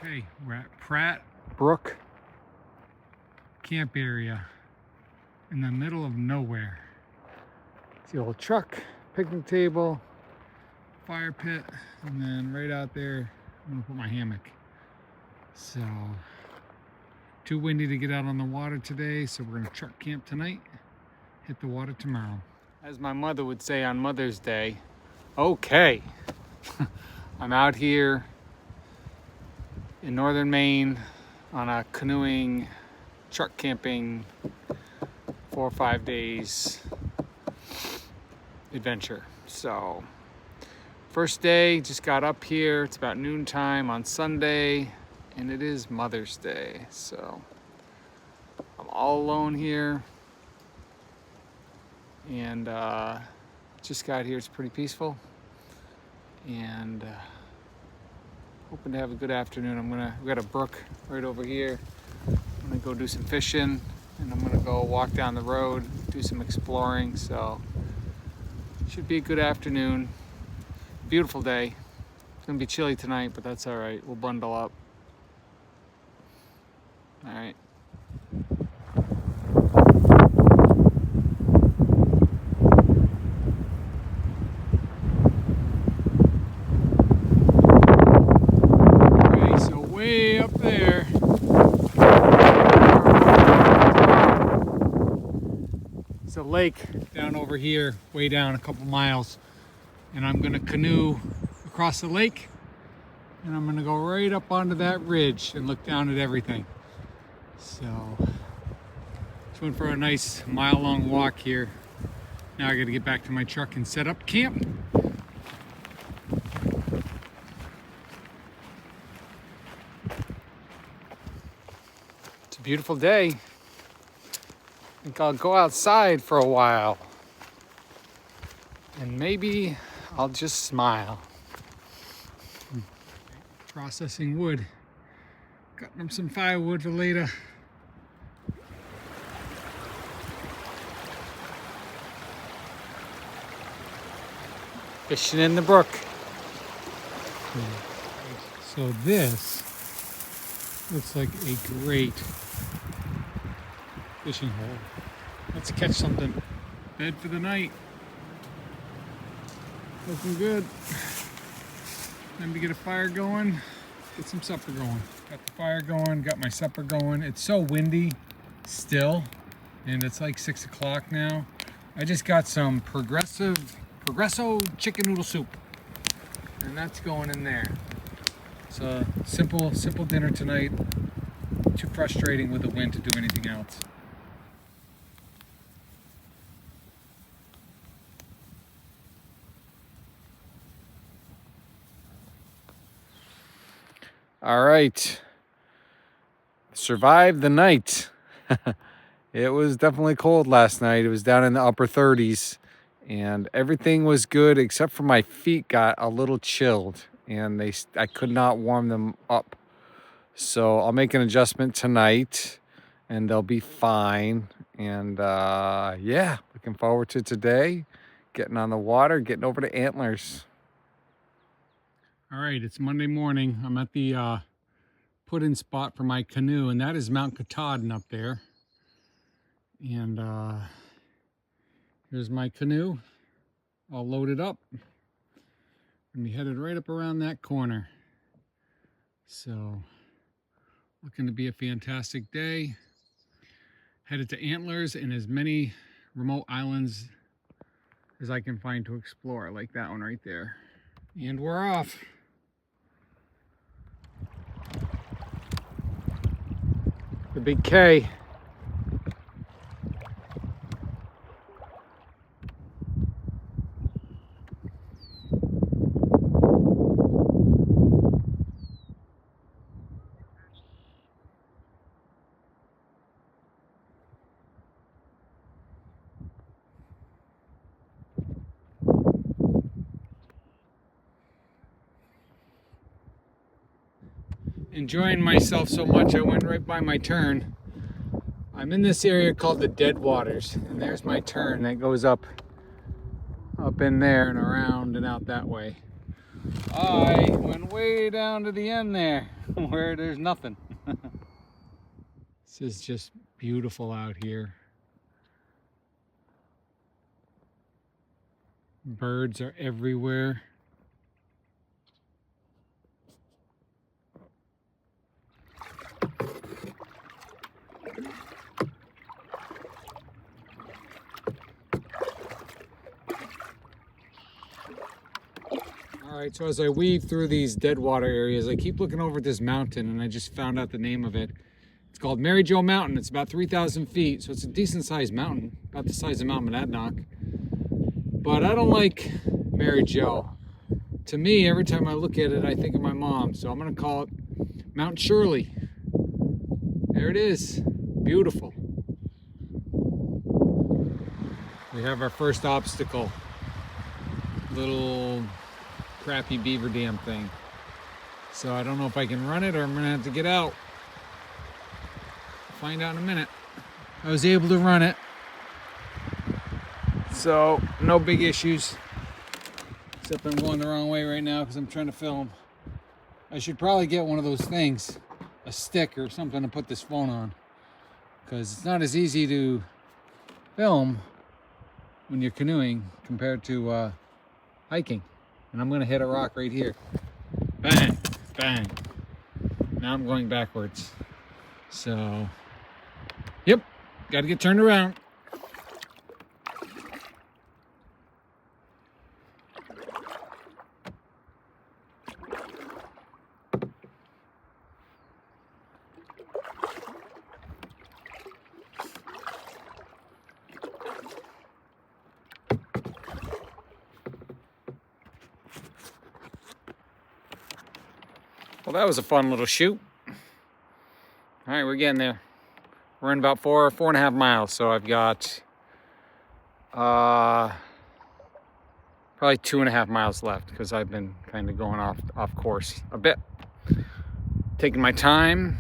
Okay, we're at Pratt Brook camp area in the middle of nowhere. It's the old truck, picnic table, fire pit, and then right out there, I'm gonna put my hammock. So, too windy to get out on the water today, so we're gonna truck camp tonight, hit the water tomorrow. As my mother would say on Mother's Day, okay. I'm out here in northern Maine on a canoeing, truck camping, 4 or 5 days adventure. So, first day, just got up here. It's about noontime on Sunday, and it is Mother's Day. So, I'm all alone here, and just got here. It's pretty peaceful, and hoping to have a good afternoon. We got a brook right over here. I'm gonna go do some fishing, and I'm gonna go walk down the road, do some exploring. So should be a good afternoon. Beautiful day. It's gonna be chilly tonight, but that's all right. We'll bundle up. All right. Way up there, it's a lake down over here, way down a couple miles, and I'm gonna canoe across the lake, and I'm gonna go right up onto that ridge and look down at everything. So just went for a nice mile-long walk here. Now I gotta get back to my truck and set up camp. Beautiful day. I think I'll go outside for a while and maybe I'll just smile. Processing wood. Cutting up some firewood for later. Fishing in the brook. So this looks like a great fishing hole. Let's catch something. Bed for the night. Looking good. Time to get a fire going. Get some supper going. Got the fire going. Got my supper going. It's so windy still, and it's like 6 o'clock now. I just got some Progresso chicken noodle soup, and that's going in there. It's a simple dinner tonight. Too frustrating with the wind to do anything else. All right, survived the night. It was definitely cold last night. It was down in the upper 30s, and everything was good except for my feet got a little chilled, and I could not warm them up. So I'll make an adjustment tonight, and they'll be fine. And yeah, looking forward to today, getting on the water, getting over to Antlers. All right, it's Monday morning. I'm at the put-in spot for my canoe, and that is Mount Katahdin up there. And here's my canoe, all loaded up. And we headed right up around that corner. So, looking to be a fantastic day. Headed to Antlers and as many remote islands as I can find to explore, like that one right there. And we're off. The big K. Enjoying myself so much I went right by my turn. I'm in this area called the Dead Waters, and there's my turn that goes up in there and around and out that way. I went way down to the end there where there's nothing. This is just beautiful out here. Birds are everywhere. All right, so as I weave through these dead water areas, I keep looking over at this mountain, and I just found out the name of it. It's called Mary Jo Mountain. It's about 3,000 feet, so it's a decent sized mountain, about the size of Mount Monadnock. But I don't like Mary Jo. To me, every time I look at it, I think of my mom, so I'm gonna call it Mount Shirley. There it is, beautiful. We have our first obstacle, little crappy beaver dam thing. So I don't know if I can run it or I'm gonna have to get out. Find out in a minute. I was able to run it, so no big issues. Except I'm going the wrong way right now because I'm trying to film. I should probably get one of those things, a stick or something to put this phone on, because it's not as easy to film when you're canoeing compared to hiking. And I'm gonna hit a rock right here. Bang, bang. Now I'm going backwards. So, yep, gotta get turned around. Well, that was a fun little shoot. All right, we're getting there. We're in about 4.5 miles, so I've got probably 2.5 miles left because I've been kind of going off course a bit. Taking my time,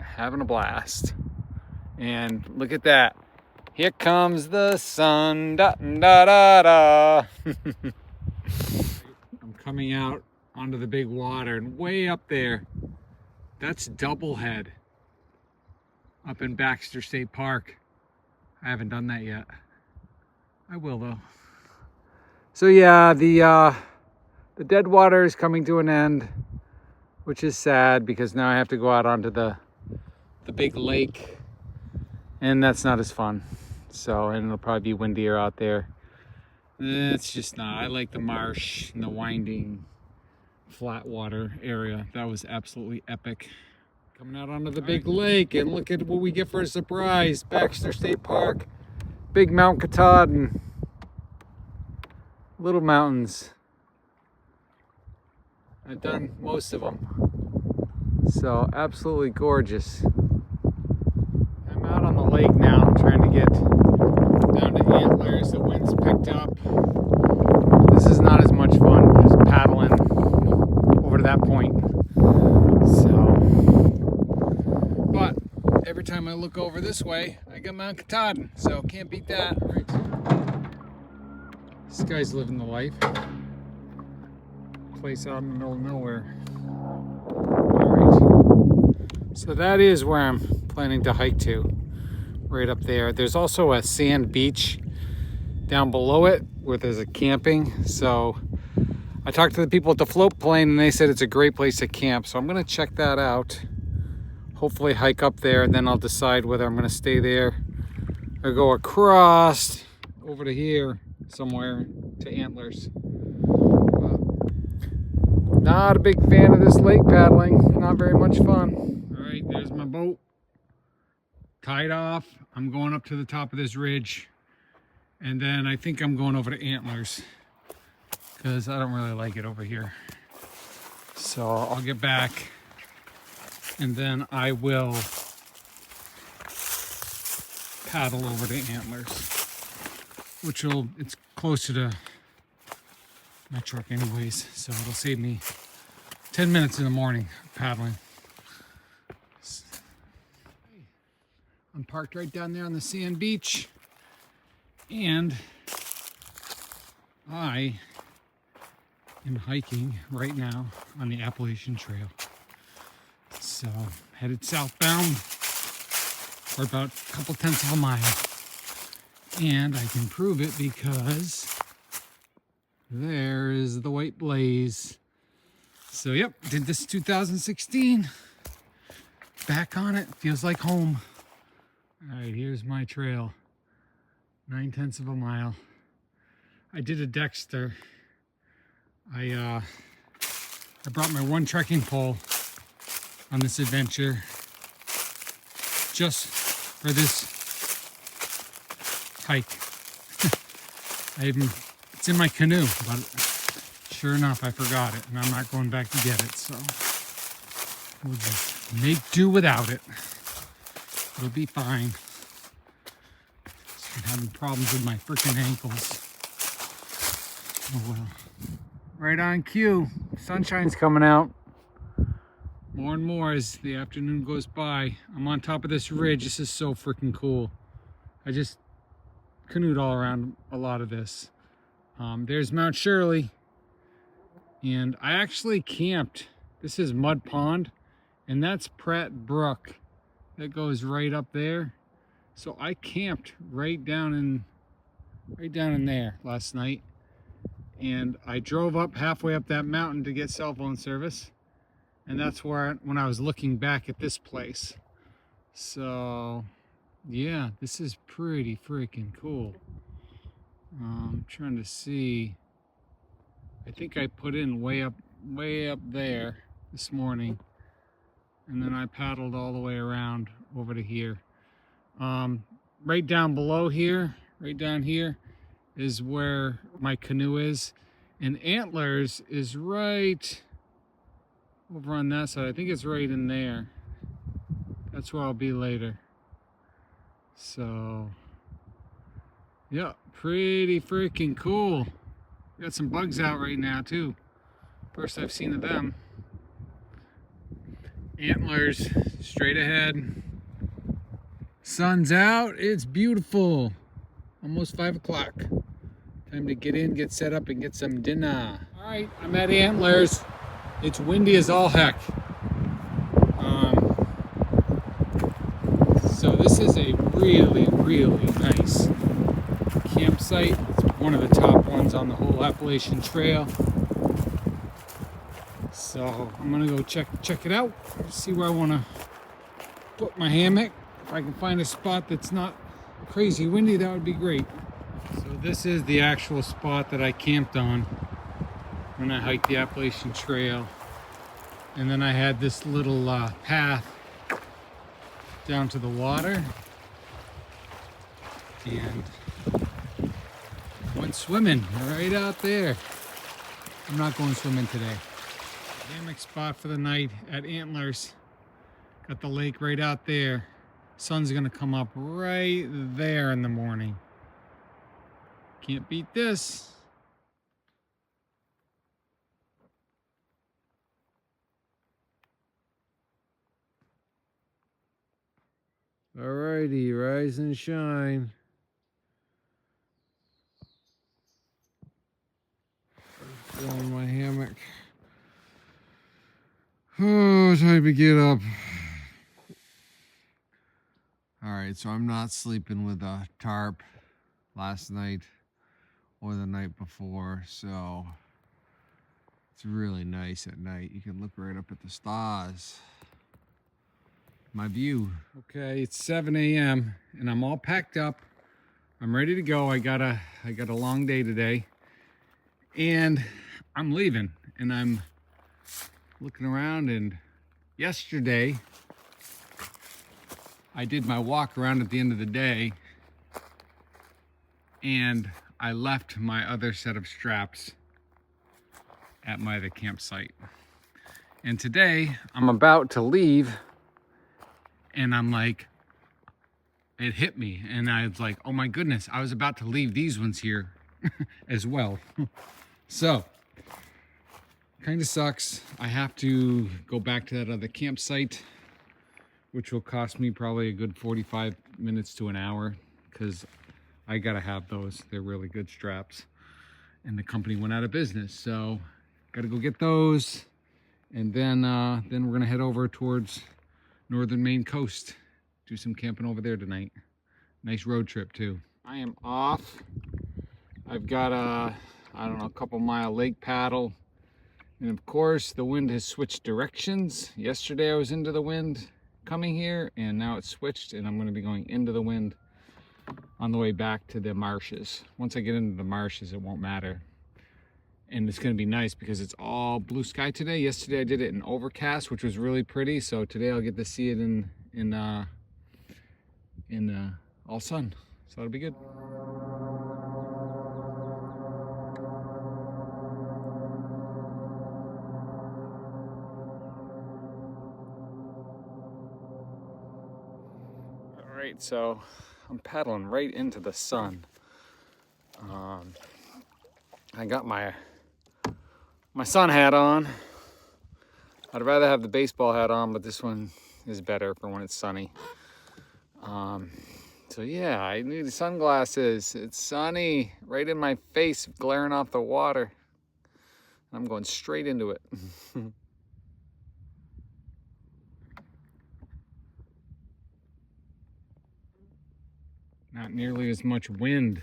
having a blast. And look at that. Here comes the sun. Da, da, da, da. I'm coming out onto the big water, and way up there, that's Doublehead up in Baxter State Park. I haven't done that yet. I will though. So yeah, the dead water is coming to an end, which is sad because now I have to go out onto the big lake, and that's not as fun. So, and it'll probably be windier out there. It's just not. I like the marsh and the winding flat water area. That was absolutely epic. Coming out onto the big lake, and look at what we get for a surprise. Baxter State Park, big Mount Katahdin, little mountains. I've done most of them, so absolutely gorgeous. I'm out on the lake now, trying to get down to Antlers. The wind's picked up. This is not as much fun just paddling over to that point. So, but every time I look over this way, I got Mount Katahdin, so can't beat that. Right. This guy's living the life. Place out in the middle of nowhere. All right. So that is where I'm planning to hike to, right up there. There's also a sand beach down below it where there's a camping. So I talked to the people at the float plane, and they said it's a great place to camp. So I'm gonna check that out. Hopefully hike up there, and then I'll decide whether I'm gonna stay there or go across over to here somewhere to Antlers. Not a big fan of this lake paddling. Not very much fun. All right, there's my boat. Tied off. I'm going up to the top of this ridge. And then I think I'm going over to Antlers, because I don't really like it over here. So I'll get back, and then I will paddle over to Antlers, which it's closer to my truck anyways, so it'll save me 10 minutes in the morning paddling. I'm parked right down there on the sand beach, and I and hiking right now on the Appalachian Trail. So headed southbound for about a couple tenths of a mile. And I can prove it because there is the white blaze. So yep, did this 2016. Back on it, feels like home. All right, here's my trail. 9/10 of a mile. I did a Dexter. I brought my one trekking pole on this adventure just for this hike. It's in my canoe, but sure enough, I forgot it, and I'm not going back to get it, so we'll just make do without it. It'll be fine. Just been having problems with my freaking ankles. Oh well. Right on cue. Sunshine's coming out. More and more as the afternoon goes by. I'm on top of this ridge. This is so freaking cool. I just canoed all around a lot of this. There's Mount Shirley. And I actually camped. This is Mud Pond. And that's Pratt Brook. That goes right up there. So I camped right down in there last night. And I drove up halfway up that mountain to get cell phone service. And that's where, when I was looking back at this place. So, yeah, this is pretty freaking cool. I'm trying to see. I think I put in way up there this morning. And then I paddled all the way around over to here. Right down below here, right down here, is where my canoe is, and Antlers is right over on that side. I think it's right in there. That's where I'll be later. So yeah, pretty freaking cool. Got some bugs out right now too. First I've seen of them. Antlers straight ahead. Sun's out. It's beautiful. Almost 5 o'clock. Time to get in, get set up, and get some dinner. All right, I'm at Antlers. It's windy as all heck. So this is a really, really nice campsite. It's one of the top ones on the whole Appalachian Trail. So I'm gonna go check it out. See where I want to put my hammock. If I can find a spot that's not crazy windy, that would be great. So this is the actual spot that I camped on when I hiked the Appalachian Trail. And then I had this little path down to the water. And went swimming right out there. I'm not going swimming today. Hammock spot for the night at Antlers. Got the lake right out there. Sun's gonna come up right there in the morning. Can't beat this. Alrighty, rise and shine. On my hammock. Oh, time to get up. Alright, so I'm not sleeping with a tarp last night or the night before, so it's really nice at night. You can look right up at the stars. My view. Okay, it's 7 a.m. and I'm all packed up. I'm ready to go. I got a long day today. And I'm leaving, and I'm looking around, and yesterday I did my walk around at the end of the day, and I left my other set of straps at my other campsite. And today I'm about to leave, and I'm like, it hit me, and I was like, oh my goodness, I was about to leave these ones here as well. So kind of sucks. I have to go back to that other campsite, which will cost me probably a good 45 minutes to an hour, because I gotta have those. They're really good straps, and the company went out of business. So Got to go get those, and then we're gonna head over towards northern Maine coast. Do some camping over there tonight. Nice road trip too. I am off. I've got a, I don't know, a couple mile lake paddle. And of course the wind has switched directions. Yesterday I was into the wind coming here, and now it's switched and I'm going to be going into the wind on the way back to the marshes. Once I get into the marshes, it won't matter. And it's going to be nice because it's all blue sky today. Yesterday I did it in overcast, which was really pretty. So today I'll get to see it in all sun. So that'll be good. All right, so I'm paddling right into the sun. I got my sun hat on. I'd rather have the baseball hat on, but this one is better for when it's sunny. So yeah, I need the sunglasses. It's sunny, right in my face, glaring off the water. I'm going straight into it. Not nearly as much wind.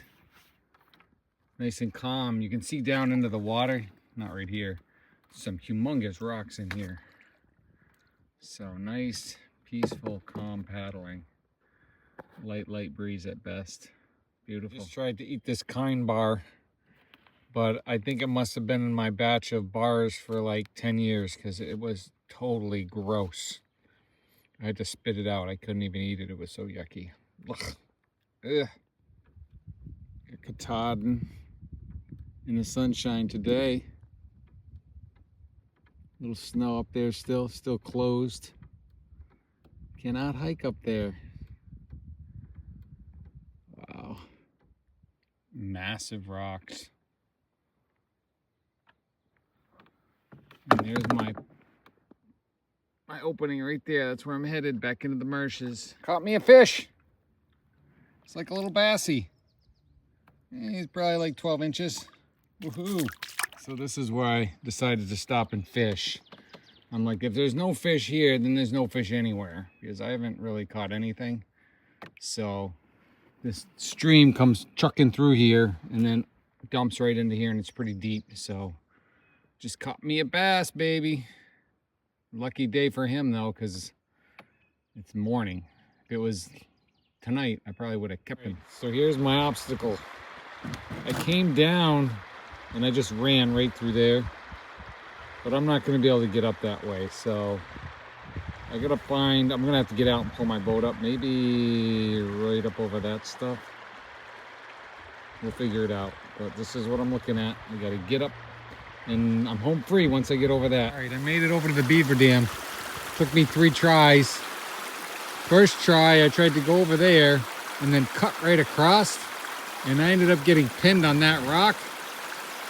Nice and calm. You can see down into the water. Not right here. Some humongous rocks in here. So nice, peaceful, calm paddling. Light breeze at best. Beautiful. Just tried to eat this kind bar, but I think it must have been in my batch of bars for like 10 years because it was totally gross. I had to spit it out. I couldn't even eat it. It was so yucky. Ugh. Ugh. Katahdin in the sunshine today. Little snow up there still closed. Cannot hike up there. Wow. Massive rocks. And there's my opening right there. That's where I'm headed, back into the marshes. Caught me a fish. It's like a little bassy. He's probably like 12 inches. Woohoo! So this is where I decided to stop and fish. I'm like, if there's no fish here, then there's no fish anywhere, because I haven't really caught anything. So this stream comes chucking through here and then dumps right into here, and it's pretty deep. So just caught me a bass, baby. Lucky day for him though, because it's morning. If it was tonight, I probably would have kept him. So here's my obstacle. I came down and I just ran right through there, but I'm not going to be able to get up that way. So I'm gonna have to get out and pull my boat up, maybe right up over that stuff. We'll figure it out, but this is what I'm looking at. We got to get up, and I'm home free once I get over that. All right, I made it over to the beaver dam. Took me 3 tries. First try, I tried to go over there and then cut right across, and I ended up getting pinned on that rock,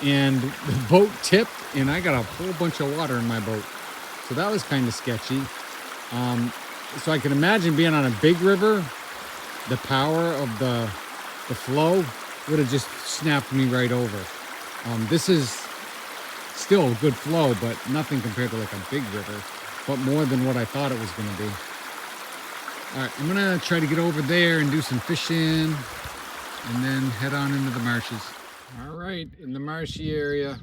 and the boat tipped, and I got a whole bunch of water in my boat. So that was kind of sketchy. So I can imagine being on a big river, the power of the flow would have just snapped me right over. This is still a good flow, but nothing compared to like a big river, but more than what I thought it was going to be. All right, I'm going to try to get over there and do some fishing and then head on into the marshes. All right, in the marshy area,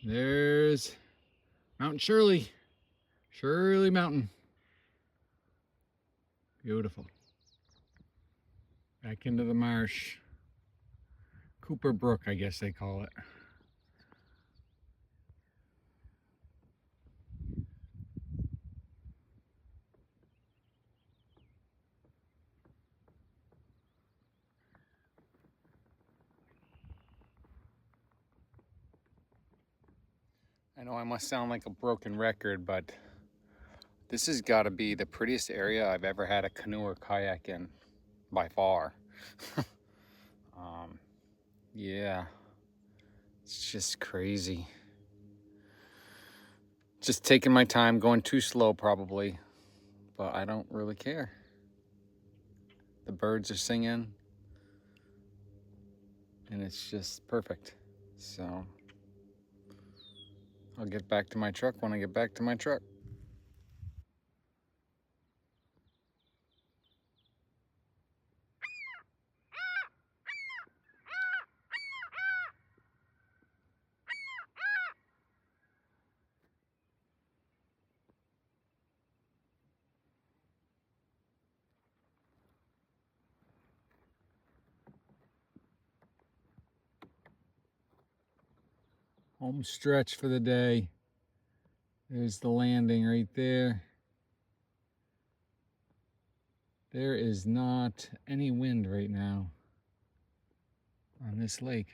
there's Mount Shirley Mountain. Beautiful. Back into the marsh. Cooper Brook, I guess they call it. I know I must sound like a broken record, but this has got to be the prettiest area I've ever had a canoe or kayak in, by far. Yeah, it's just crazy. Just taking my time, going too slow probably, but I don't really care. The birds are singing, and it's just perfect. So I'll get back to my truck when I get back to my truck. Home stretch for the day. There's the landing right there. There is not any wind right now on this lake.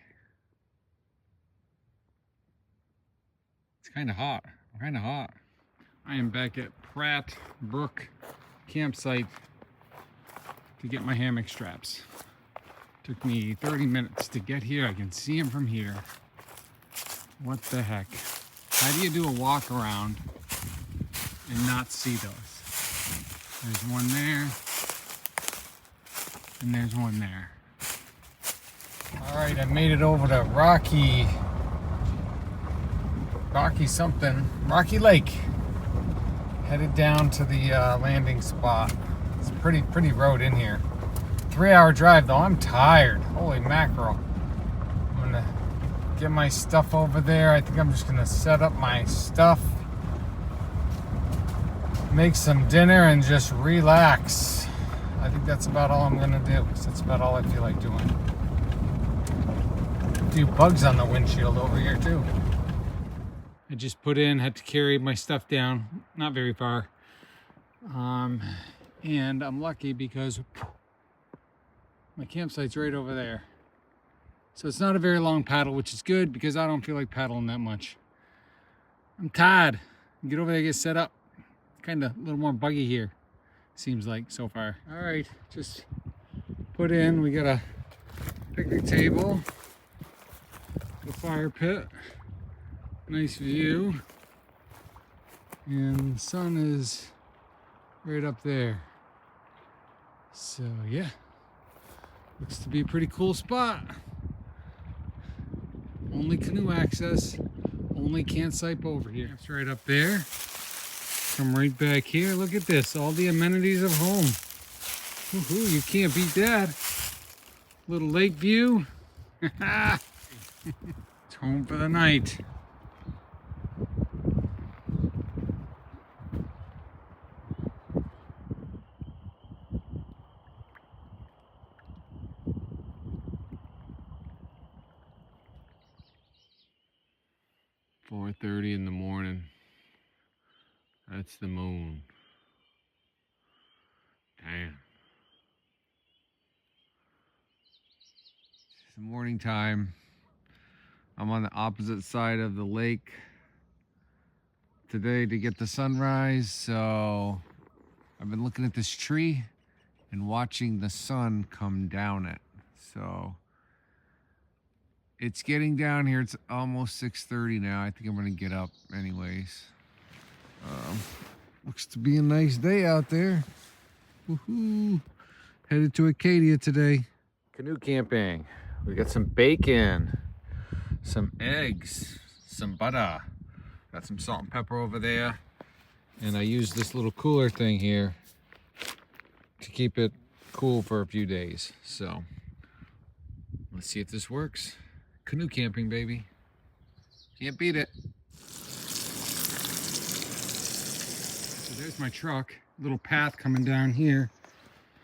It's kind of hot, I am back at Pratt Brook campsite to get my hammock straps. Took me 30 minutes to get here. I can see them from here. What the heck? How do you do a walk around and not see those? There's one there, and there's one there. All right, I made it over to Rocky Lake. Headed down to the landing spot. It's a pretty road in here. 3-hour drive though. I'm tired. Holy mackerel. I'm gonna get my stuff over there. I think I'm just gonna set up my stuff, make some dinner, and just relax. I think that's about all I'm gonna do. That's about all I feel like doing. A few bugs on the windshield over here too. I just had to carry my stuff down, not very far. And I'm lucky because my campsite's right over there. So it's not a very long paddle, which is good because I don't feel like paddling that much. I'm tired. Get over there, get set up. Kind of a little more buggy here, seems like so far. All right, just put in. We got a picnic table, a fire pit, nice view, and the sun is right up there. So yeah, looks to be a pretty cool spot. Only canoe access, only campsite over here. It's right up there. Come right back here. Look at this, all the amenities of home. Woohoo, you can't beat that. Little lake view. It's home for the night. "4:30 in the morning. That's the moon. Damn. It's morning time. I'm on the opposite side of the lake today to get the sunrise. So I've been looking at this tree and watching the sun come down it. So it's getting down here. It's almost 6:30 now. I think I'm gonna get up anyways. Looks to be a nice day out there. Woohoo! Headed to Acadia today. Canoe camping. We got some bacon, some eggs, some butter. Got some salt and pepper over there. And I used this little cooler thing here to keep it cool for a few days. So let's see if this works. Canoe camping, baby. Can't beat it. So there's my truck. Little path coming down here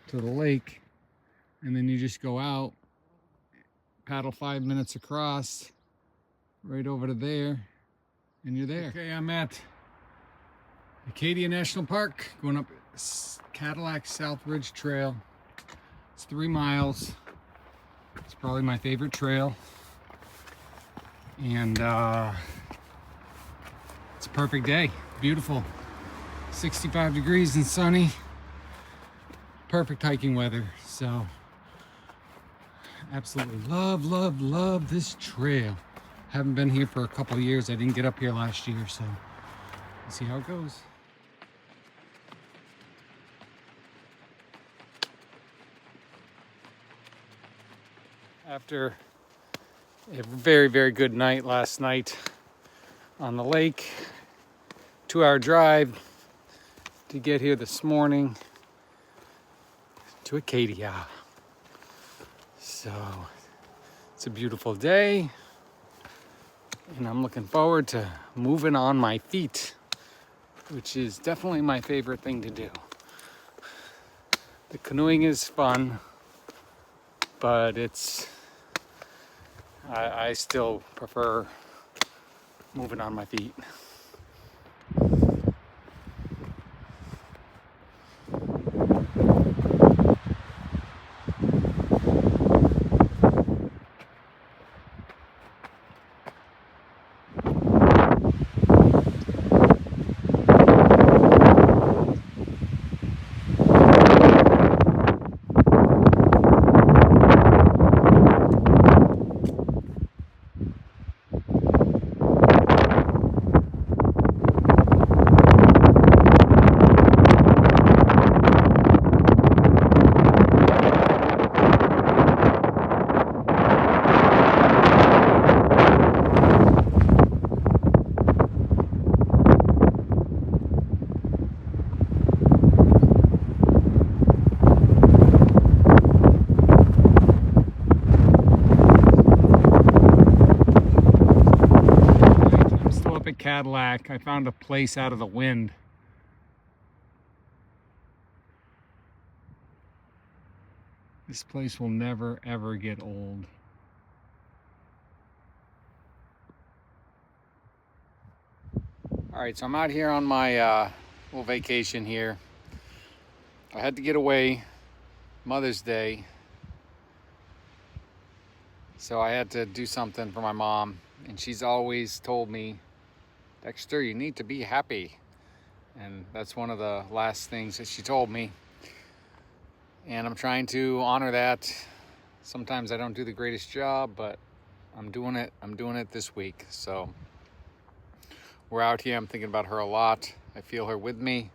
to the lake. And then you just go out, paddle 5 minutes across, right over to there, and you're there. Okay, I'm at Acadia National Park, going up Cadillac South Ridge Trail. It's 3 miles. It's probably my favorite trail. And it's a perfect day. Beautiful. 65 degrees and sunny. Perfect hiking weather. So absolutely love this trail. Haven't been here for a couple of years. I didn't get up here last year, so let's see how it goes. After a very good night last night, on the lake. 2-hour drive to get here this morning to Acadia. So it's a beautiful day, and I'm looking forward to moving on my feet, which is definitely my favorite thing to do. The canoeing is fun, but I still prefer moving on my feet. Cadillac. I found a place out of the wind. This place will never ever get old. All right, so I'm out here on my little vacation here. I had to get away, Mother's Day, so I had to do something for my mom, and she's always told me, Dexter, you need to be happy. And that's one of the last things that she told me. And I'm trying to honor that. Sometimes I don't do the greatest job, but I'm doing it. I'm doing it this week. So we're out here. I'm thinking about her a lot. I feel her with me.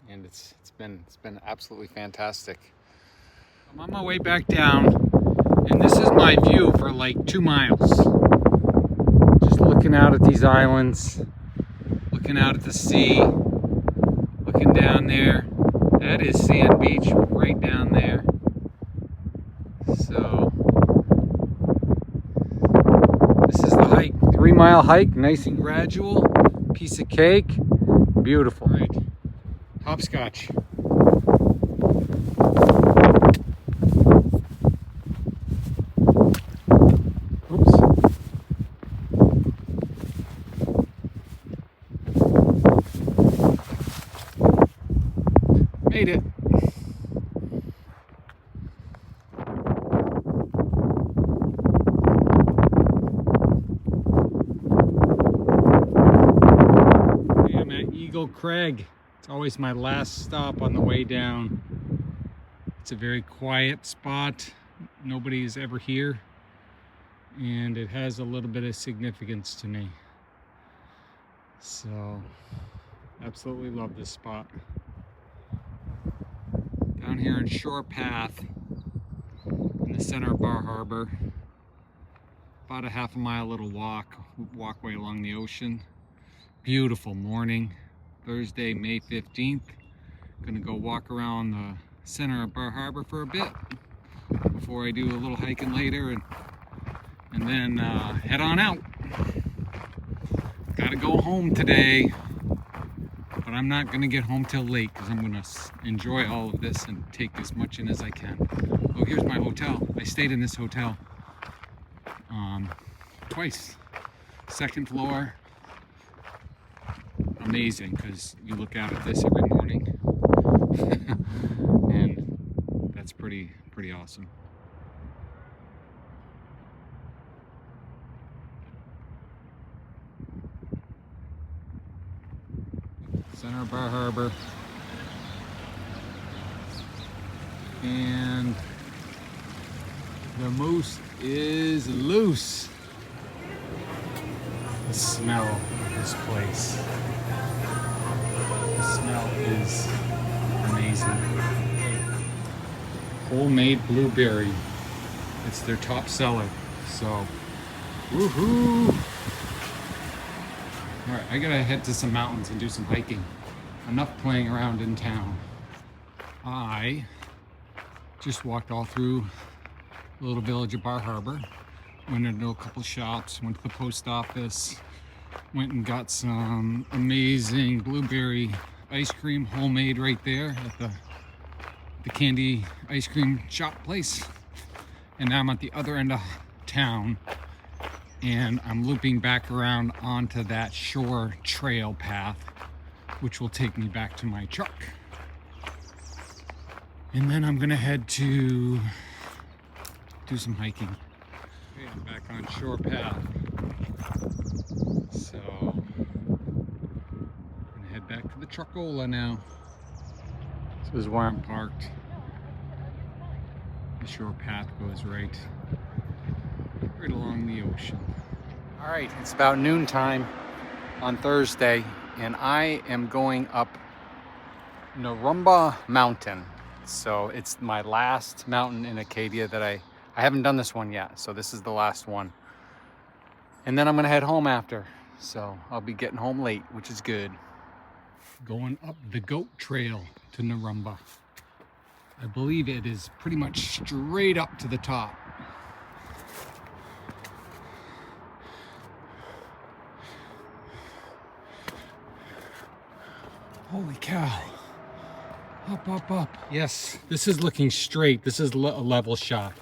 And it's been absolutely fantastic. I'm on my way back down, and this is my view for like 2 miles. Looking out at these islands, looking out at the sea, looking down there. That is Sand Beach right down there. So this is the hike, 3-mile hike, nice and gradual, piece of cake, beautiful. All right, hopscotch. Made it. I'm at Eagle Crag. It's always my last stop on the way down. It's a very quiet spot. Nobody's ever here, and it has a little bit of significance to me. So, absolutely love this spot. Down here in Shore Path in the center of Bar Harbor. About a half a mile little walkway along the ocean. Beautiful morning, Thursday, May 15th. Gonna go walk around the center of Bar Harbor for a bit before I do a little hiking later, and then head on out. Gotta go home today. But I'm not gonna get home till late because I'm gonna enjoy all of this and take as much in as I can. Oh, here's my hotel. I stayed in this hotel twice. 2nd floor. Amazing, because you look out at this every morning. And that's pretty awesome. Center of Bar Harbor, and the moose is loose. The smell of this place, the smell is amazing. Homemade blueberry, it's their top seller. So Woohoo! All right, I gotta head to some mountains and do some hiking. Enough playing around in town. I just walked all through the little village of Bar Harbor. Went into a couple shops, went to the post office, went and got some amazing blueberry ice cream, homemade right there at the candy ice cream shop place. And now I'm at the other end of town, and I'm looping back around onto that shore trail path, which will take me back to my truck. And then I'm gonna head to do some hiking. Okay, I'm back on shore path. So I'm gonna head back to the truckola now. This is where I'm parked. The shore path goes right along the ocean. All right, it's about noontime on Thursday, and I am going up Narumba Mountain. So it's my last mountain in Acadia that I haven't done this one yet, so this is the last one. And then I'm gonna head home after, so I'll be getting home late, which is good. Going up the goat trail to Narumba. I believe it is pretty much straight up to the top. Holy cow. Up, up, up. Yes, this is looking straight. This is a level shot.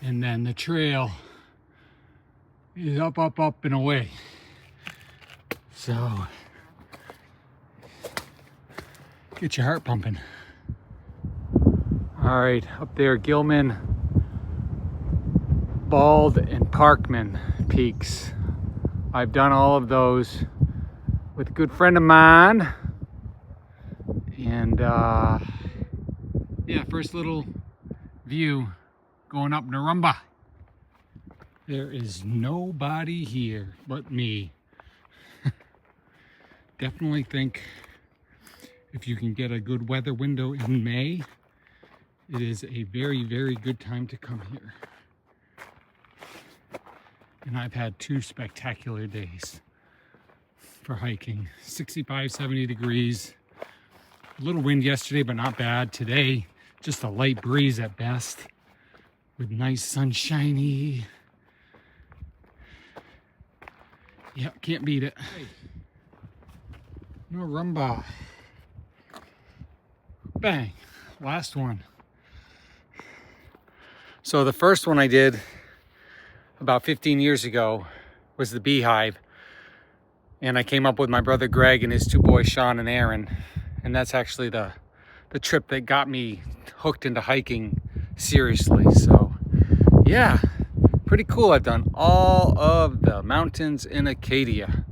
And then the trail is up, up, up, and away. So, get your heart pumping. All right, up there, Gilman, Bald, and Parkman peaks. I've done all of those with a good friend of mine. And yeah, first little view going up Narumba. There is nobody here but me. Definitely think if you can get a good weather window in May, it is a very, very good time to come here. And I've had 2 spectacular days for hiking. 65, 70 degrees. A little wind yesterday, but not bad. Today, just a light breeze at best, with nice sunshiny. Yeah, can't beat it. Narumba. Bang, last one. So the first one I did about 15 years ago was the Beehive. And I came up with my brother Greg and his 2 boys, Sean and Aaron. And that's actually the trip that got me hooked into hiking seriously. So yeah, pretty cool. I've done all of the mountains in Acadia.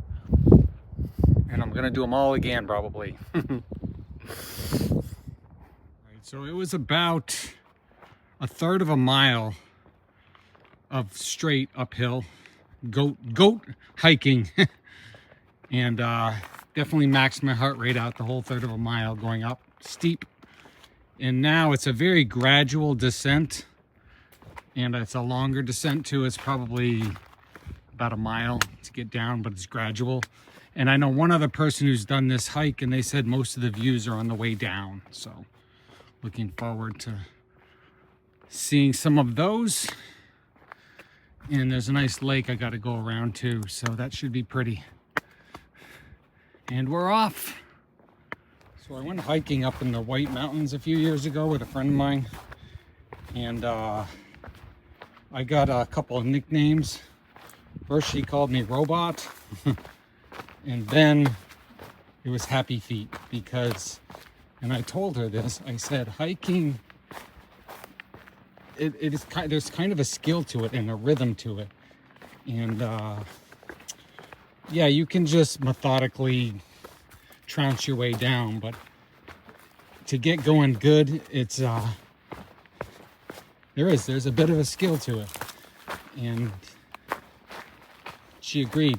And I'm gonna do them all again probably. Right, so it was about a third of a mile of straight uphill goat hiking. And definitely maxed my heart rate out the whole third of a mile going up steep. And now it's a very gradual descent, and it's a longer descent too. It's probably about a mile to get down, but it's gradual. And I know one other person who's done this hike, and they said most of the views are on the way down. So looking forward to seeing some of those. And there's a nice lake I got to go around too, so that should be pretty. And we're off. So I went hiking up in the White Mountains a few years ago with a friend of mine, and I got a couple of nicknames. First she called me Robot, and then it was Happy Feet, because, and I told her this, I said hiking, there's kind of a skill to it and a rhythm to it. And yeah, you can just methodically trounce your way down, but to get going good, it's there's a bit of a skill to it. And she agreed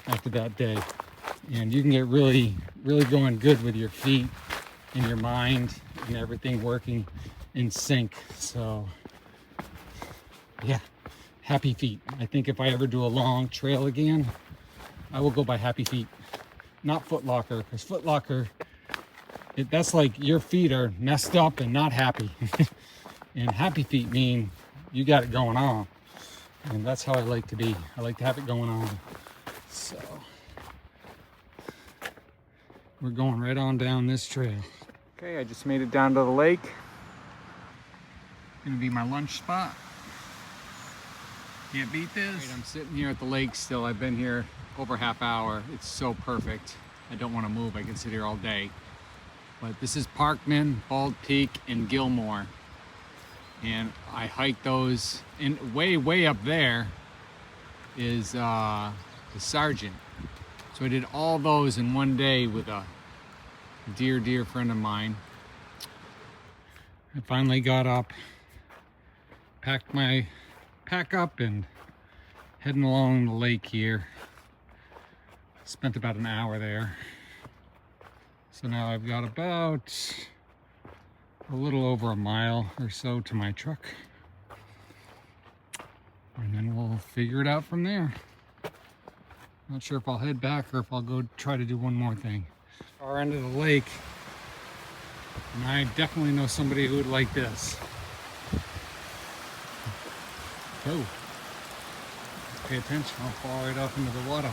after that day. And you can get really going good with your feet and your mind and everything working in sync. So yeah, Happy Feet. I think if I ever do a long trail again, I will go by Happy Feet, not Foot Locker, because Foot Locker, that's like your feet are messed up and not happy. And Happy Feet mean you got it going on. And that's how I like to be. I like to have it going on. So we're going right on down this trail. Okay, I just made it down to the lake. Gonna be my lunch spot. Can't beat this. Right, I'm sitting here at the lake still. I've been here over a half hour. It's so perfect. I don't want to move. I can sit here all day. But this is Parkman, Bald Peak, and Gilmore. And I hiked those, and way up there is the Sergeant. So I did all those in one day with a dear friend of mine. I finally got up, packed my pack up, and heading along the lake here. Spent about an hour there. So now I've got about a little over a mile or so to my truck. And then we'll figure it out from there. Not sure if I'll head back or if I'll go try to do one more thing. Far end of the lake. And I definitely know somebody who would like this. Oh. Pay attention, I'll fall right off into the water.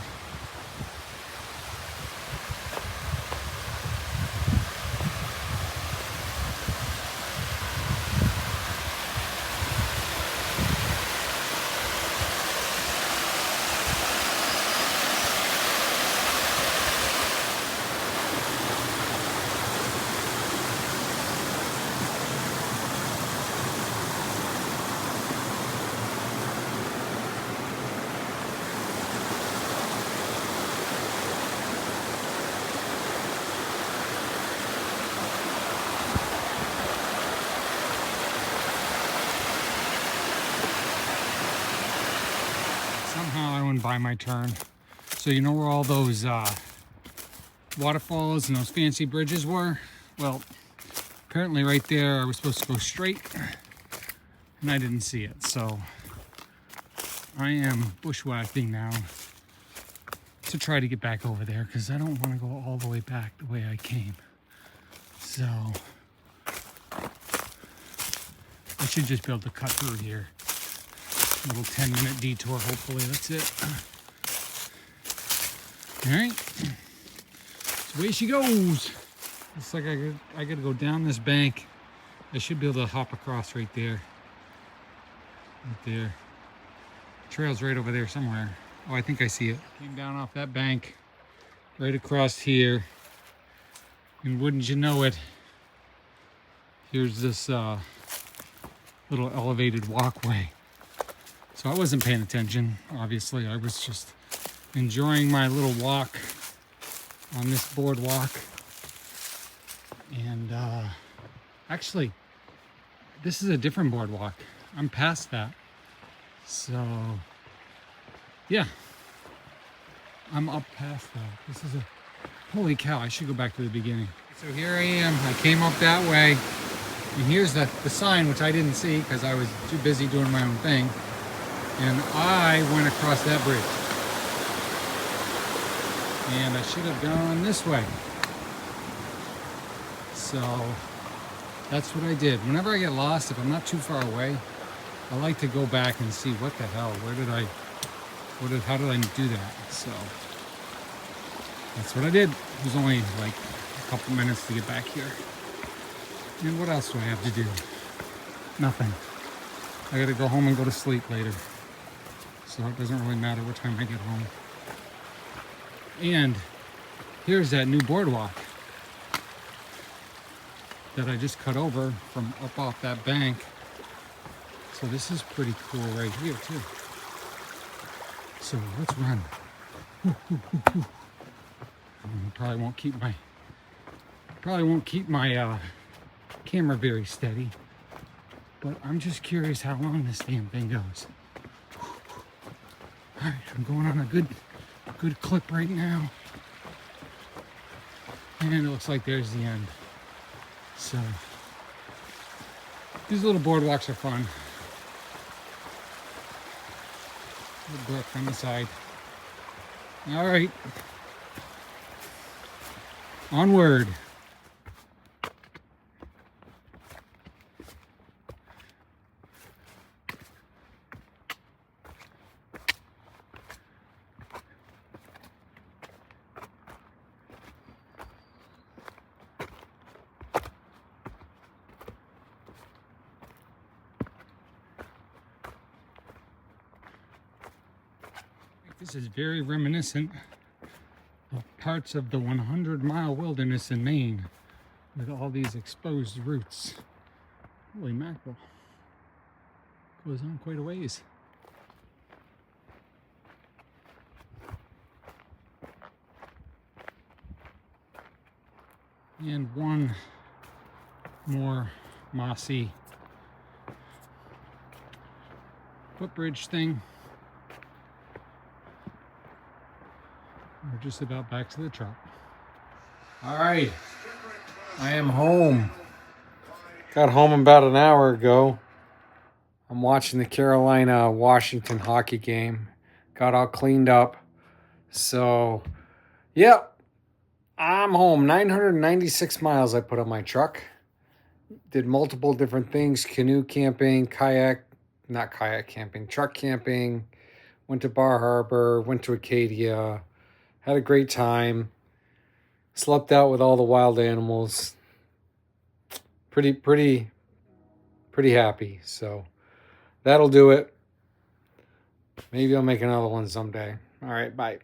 Somehow I went by my turn. So you know where all those waterfalls and those fancy bridges were? Well, apparently right there I was supposed to go straight and I didn't see it. So I am bushwhacking now to try to get back over there because I don't want to go all the way back the way I came. So I should just be able to cut through here. Little 10-minute detour, hopefully that's it. All right, so away she goes. Looks like I gotta go down this bank. I should be able to hop across right there. Right there. Trail's right over there somewhere. Oh, I think I see it. Came down off that bank, right across here. And wouldn't you know it, here's this little elevated walkway. So I wasn't paying attention, obviously. I was just enjoying my little walk on this boardwalk. And actually, this is a different boardwalk. I'm past that. So, yeah. I'm up past that. This is a, holy cow, I should go back to the beginning. So here I am. I came up that way. And here's the sign, which I didn't see because I was too busy doing my own thing. And I went across that bridge. And I should have gone this way. So that's what I did. Whenever I get lost, if I'm not too far away, I like to go back and see what the hell, how did I do that? So that's what I did. It was only like a couple minutes to get back here. And what else do I have to do? Nothing. I gotta go home and go to sleep later. So it doesn't really matter what time I get home. And here's that new boardwalk that I just cut over from up off that bank. So this is pretty cool right here too. So let's run. Probably won't keep my camera very steady, but I'm just curious how long this damn thing goes. All right, I'm going on a good clip right now. And it looks like there's the end. So, these little boardwalks are fun. The brook on the side. All right. Onward. This is very reminiscent of parts of the 100-mile wilderness in Maine with all these exposed roots. Holy mackerel. Goes on quite a ways. And one more mossy footbridge thing. We're just about back to the truck. All right, I am home. Got home about an hour ago. I'm watching the Carolina-Washington hockey game. Got all cleaned up. So, yep, I'm home. 996 miles I put on my truck. Did multiple different things. Canoe camping, not kayak camping, truck camping. Went to Bar Harbor, went to Acadia. Had a great time. Slept out with all the wild animals. Pretty happy. So that'll do it. Maybe I'll make another one someday. All right, bye.